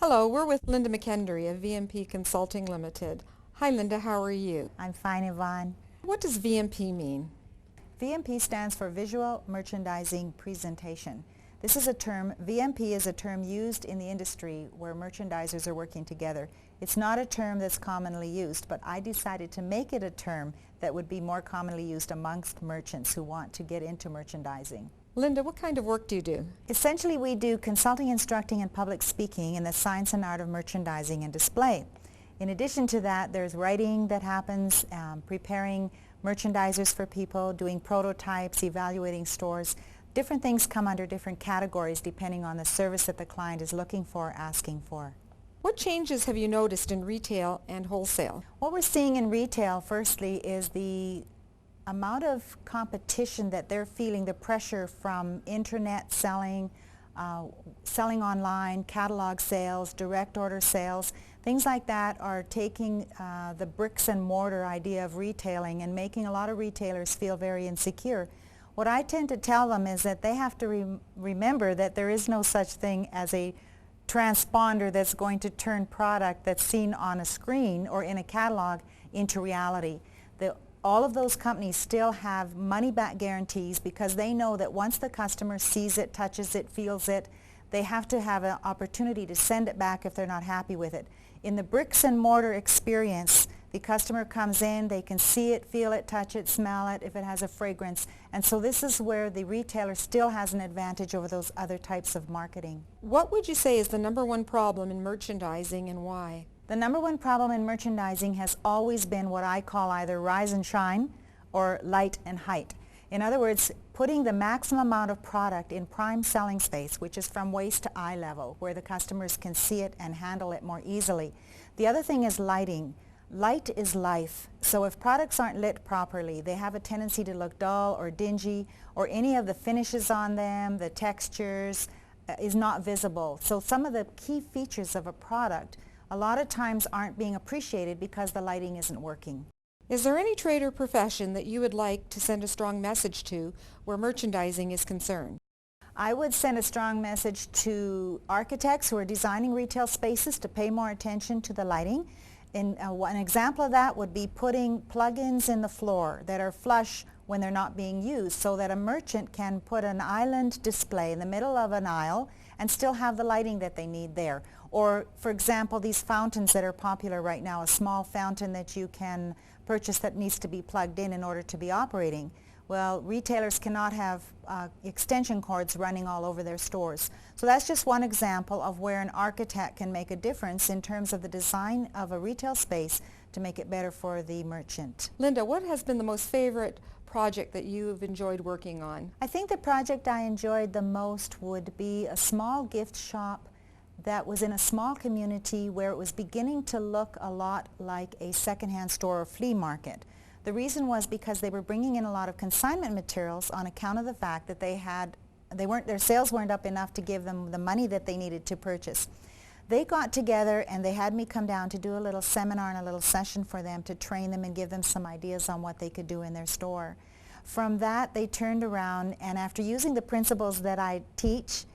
Hello, we're with Linda McKendry of VMP Consulting Limited. Hi Linda, how are you? I'm fine, Yvonne. What does VMP mean? VMP stands for Visual Merchandising Presentation. This is a term, VMP is a term used in the industry where merchandisers are working together. It's not a term that's commonly used, but I decided to make it a term that would be more commonly used amongst merchants who want to get into merchandising. Linda, what kind of work do you do? Essentially, we do consulting, instructing, and public speaking in the science and art of merchandising and display. In addition to that, there's writing that happens, preparing merchandisers for people, doing prototypes, evaluating stores. Different things come under different categories depending on the service that the client is looking for, asking for. What changes have you noticed in retail and wholesale? What we're seeing in retail, firstly, is the amount of competition that they're feeling, the pressure from internet selling, selling online, catalog sales, direct order sales. Things like that are taking the bricks and mortar idea of retailing and making a lot of retailers feel very insecure. What I tend to tell them is that they have to remember that there is no such thing as a transponder that's going to turn product that's seen on a screen or in a catalog into reality. All of those companies still have money-back guarantees because they know that once the customer sees it, touches it, feels it, they have to have an opportunity to send it back if they're not happy with it. In the bricks and mortar experience, the customer comes in, they can see it, feel it, touch it, smell it, if it has a fragrance. And so this is where the retailer still has an advantage over those other types of marketing. What would you say is the number one problem in merchandising and why? The number one problem in merchandising has always been what I call either rise and shine or light and height. In other words, putting the maximum amount of product in prime selling space, which is from waist to eye level, where the customers can see it and handle it more easily. The other thing is lighting. Light is life. So if products aren't lit properly, they have a tendency to look dull or dingy, or any of the finishes on them, the textures, is not visible. So some of the key features of a product a lot of times aren't being appreciated because the lighting isn't working. Is there any trade or profession that you would like to send a strong message to where merchandising is concerned? I would send a strong message to architects who are designing retail spaces to pay more attention to the lighting. And an example of that would be putting plug-ins in the floor that are flush when they're not being used, so that a merchant can put an island display in the middle of an aisle and still have the lighting that they need there. Or, for example, these fountains that are popular right now, a small fountain that you can purchase that needs to be plugged in order to be operating. Well, retailers cannot have extension cords running all over their stores. So that's just one example of where an architect can make a difference in terms of the design of a retail space to make it better for the merchant. Linda, what has been the most favorite project that you've enjoyed working on? I think the project I enjoyed the most would be a small gift shop that was in a small community where it was beginning to look a lot like a secondhand store or flea market. The reason was because they were bringing in a lot of consignment materials on account of the fact that their sales weren't up enough to give them the money that they needed to purchase. They got together and they had me come down to do a little seminar and a little session for them to train them and give them some ideas on what they could do in their store. From that, they turned around, and after using the principles that I teach,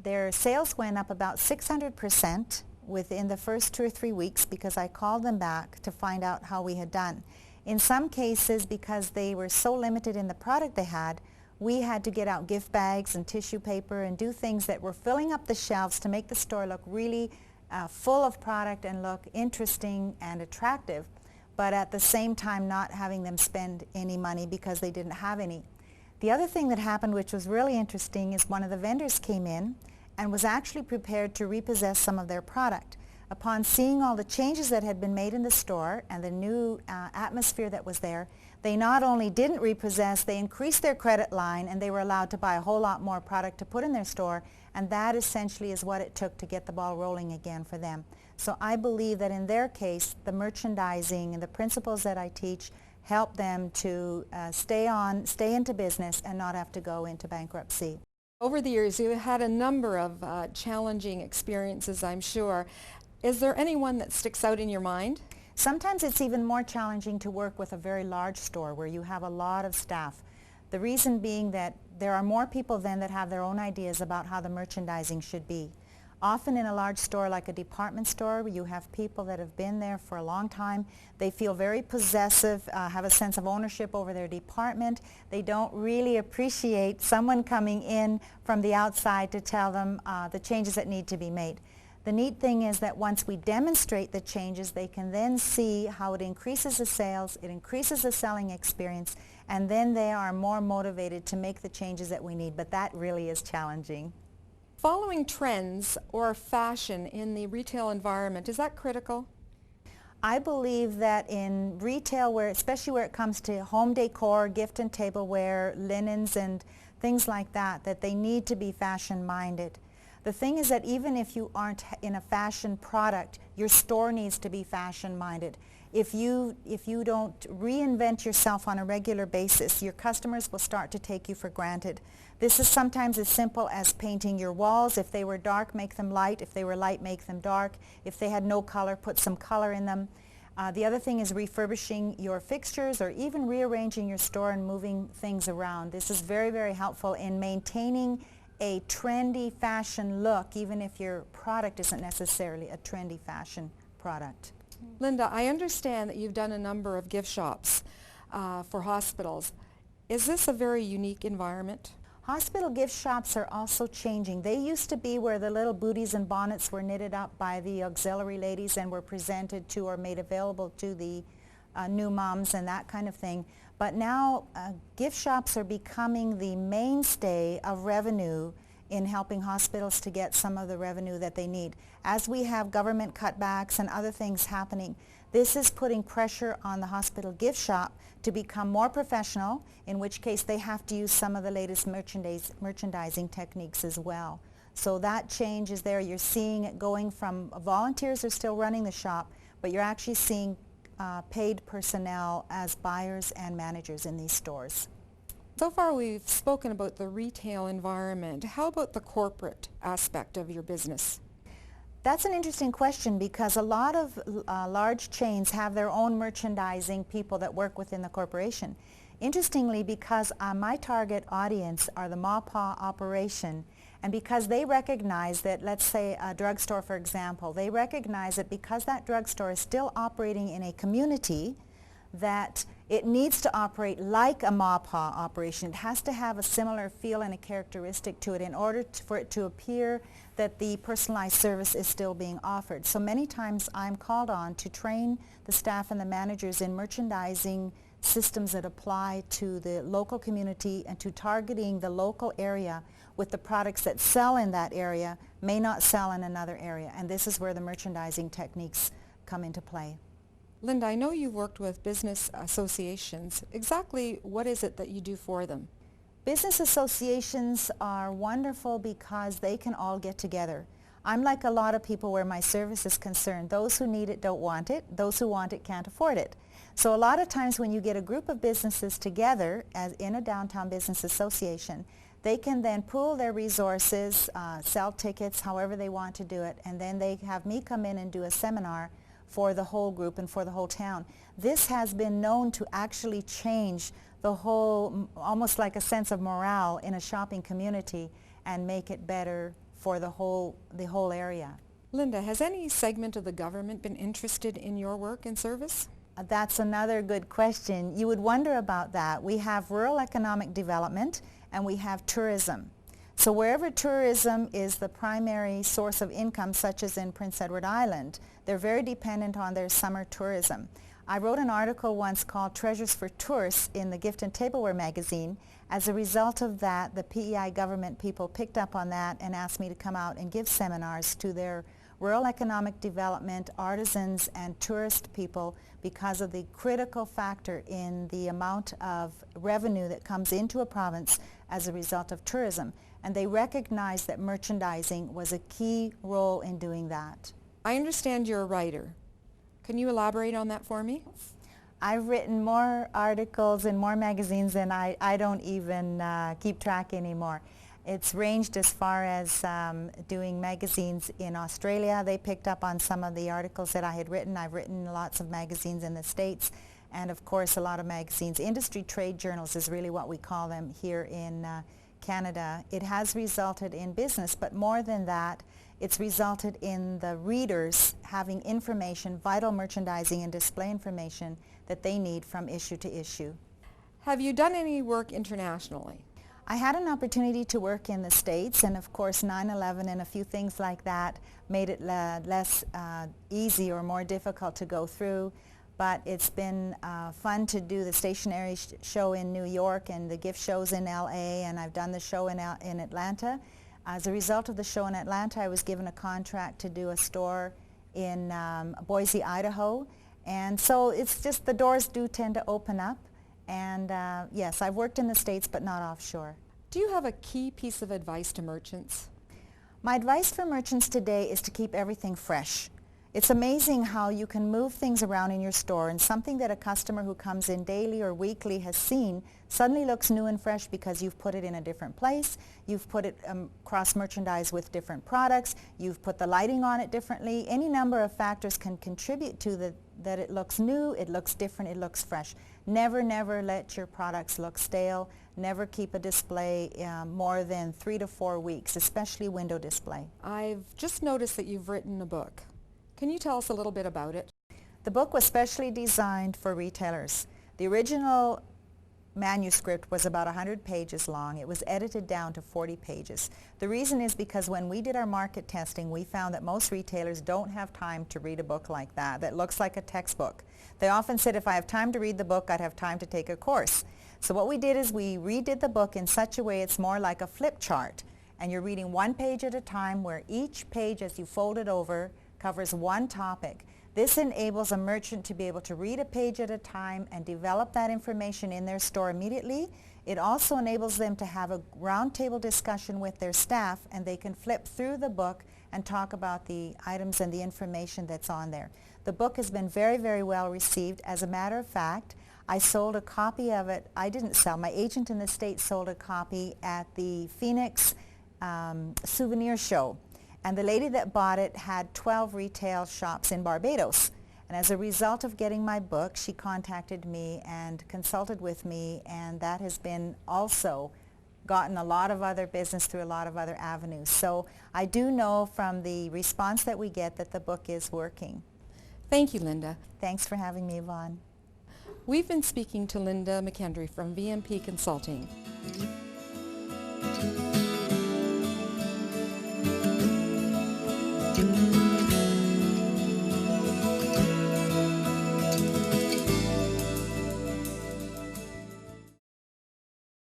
their sales went up about 600% within the first 2 or 3 weeks because I called them back to find out how we had done. In some cases, because they were so limited in the product they had, we had to get out gift bags and tissue paper and do things that were filling up the shelves to make the store look really full of product and look interesting and attractive, but at the same time not having them spend any money because they didn't have any. The other thing that happened, which was really interesting, is one of the vendors came in and was actually prepared to repossess some of their product. Upon seeing all the changes that had been made in the store and the new atmosphere that was there, they not only didn't repossess, they increased their credit line and they were allowed to buy a whole lot more product to put in their store, and that essentially is what it took to get the ball rolling again for them. So I believe that in their case, the merchandising and the principles that I teach help them to stay into business and not have to go into bankruptcy. Over the years, you've had a number of challenging experiences, I'm sure. Is there anyone that sticks out in your mind? Sometimes it's even more challenging to work with a very large store where you have a lot of staff. The reason being that there are more people then that have their own ideas about how the merchandising should be. Often in a large store like a department store, you have people that have been there for a long time. They feel very possessive, have a sense of ownership over their department. They don't really appreciate someone coming in from the outside to tell them the changes that need to be made. The neat thing is that once we demonstrate the changes, they can then see how it increases the sales, it increases the selling experience, and then they are more motivated to make the changes that we need. But that really is challenging. Following trends or fashion in the retail environment, is that critical? I believe that in retail, especially where it comes to home decor, gift and tableware, linens and things like that, that they need to be fashion-minded. The thing is that even if you aren't in a fashion product, your store needs to be fashion-minded. If you don't reinvent yourself on a regular basis, your customers will start to take you for granted. This is sometimes as simple as painting your walls. If they were dark, make them light. If they were light, make them dark. If they had no color, put some color in them. The other thing is refurbishing your fixtures or even rearranging your store and moving things around. This is very, very helpful in maintaining a trendy fashion look, even if your product isn't necessarily a trendy fashion product. Linda, I understand that you've done a number of gift shops for hospitals. Is this a very unique environment? Hospital gift shops are also changing. They used to be where the little booties and bonnets were knitted up by the auxiliary ladies and were presented to or made available to the new moms and that kind of thing. But now gift shops are becoming the mainstay of revenue in helping hospitals to get some of the revenue that they need. As we have government cutbacks and other things happening, this is putting pressure on the hospital gift shop to become more professional, in which case they have to use some of the latest merchandising techniques as well. So that change is there. You're seeing it going from volunteers are still running the shop, but you're actually seeing paid personnel as buyers and managers in these stores. So far we've spoken about the retail environment. How about the corporate aspect of your business? That's an interesting question because a lot of large chains have their own merchandising people that work within the corporation. Interestingly, because my target audience are the ma-pa operation, and because they recognize that, let's say a drugstore for example, they recognize that because that drugstore is still operating in a community, that it needs to operate like a ma-pa operation. It has to have a similar feel and a characteristic to it in order for it to appear that the personalized service is still being offered. So many times I'm called on to train the staff and the managers in merchandising systems that apply to the local community and to targeting the local area with the products that sell in that area may not sell in another area. And this is where the merchandising techniques come into play. Linda, I know you've worked with business associations. Exactly what is it that you do for them? Business associations are wonderful because they can all get together. I'm like a lot of people where my service is concerned. Those who need it don't want it. Those who want it can't afford it. So a lot of times when you get a group of businesses together as in a downtown business association, they can then pool their resources, sell tickets, however they want to do it, and then they have me come in and do a seminar for the whole group and for the whole town. This has been known to actually change the whole, almost like a sense of morale in a shopping community and make it better for the whole area. Linda, has any segment of the government been interested in your work and service? That's another good question. You would wonder about that. We have rural economic development and we have tourism. So wherever tourism is the primary source of income, such as in Prince Edward Island, they're very dependent on their summer tourism. I wrote an article once called Treasures for Tourists in the Gift and Tableware magazine. As a result of that, the PEI government people picked up on that and asked me to come out and give seminars to their rural economic development, artisans, and tourist people because of the critical factor in the amount of revenue that comes into a province as a result of tourism. And they recognized that merchandising was a key role in doing that. I understand you're a writer. Can you elaborate on that for me? I've written more articles in more magazines than I don't even keep track anymore. It's ranged as far as doing magazines in Australia. They picked up on some of the articles that I had written. I've written lots of magazines in the States and of course a lot of magazines. Industry trade journals is really what we call them here in Canada. It has resulted in business, but more than that, It's resulted in the readers having information, vital merchandising and display information that they need from issue to issue. Have you done any work internationally? I had an opportunity to work in the States, and of course 9/11 and a few things like that made it less easy or more difficult to go through. But it's been fun to do the stationery show in New York and the gift shows in LA, and I've done the show in Atlanta. As a result of the show in Atlanta, I was given a contract to do a store in Boise, Idaho. And so it's just the doors do tend to open up. And yes, I've worked in the States but not offshore. Do you have a key piece of advice to merchants? My advice for merchants today is to keep everything fresh. It's amazing how you can move things around in your store, and something that a customer who comes in daily or weekly has seen suddenly looks new and fresh because you've put it in a different place, you've put it cross-merchandise with different products, you've put the lighting on it differently. Any number of factors can contribute to that it looks new, it looks different, it looks fresh. Never, never let your products look stale. Never keep a display more than 3 to 4 weeks, especially window display. I've just noticed that you've written a book. Can you tell us a little bit about it? The book was specially designed for retailers. The original manuscript was about 100 pages long. It was edited down to 40 pages. The reason is because when we did our market testing, we found that most retailers don't have time to read a book like that looks like a textbook. They often said, if I have time to read the book, I'd have time to take a course. So what we did is we redid the book in such a way it's more like a flip chart, and you're reading one page at a time, where each page, as you fold it over, covers one topic. This enables a merchant to be able to read a page at a time and develop that information in their store immediately. It also enables them to have a roundtable discussion with their staff, and they can flip through the book and talk about the items and the information that's on there. The book has been very, very well received. As a matter of fact, I sold a copy of it. I didn't sell. My agent in the States sold a copy at the Phoenix souvenir show. And the lady that bought it had 12 retail shops in Barbados. And as a result of getting my book, she contacted me and consulted with me, and that has been also gotten a lot of other business through a lot of other avenues. So I do know from the response that we get that the book is working. Thank you, Linda. Thanks for having me, Yvonne. We've been speaking to Linda McKendry from VMP Consulting.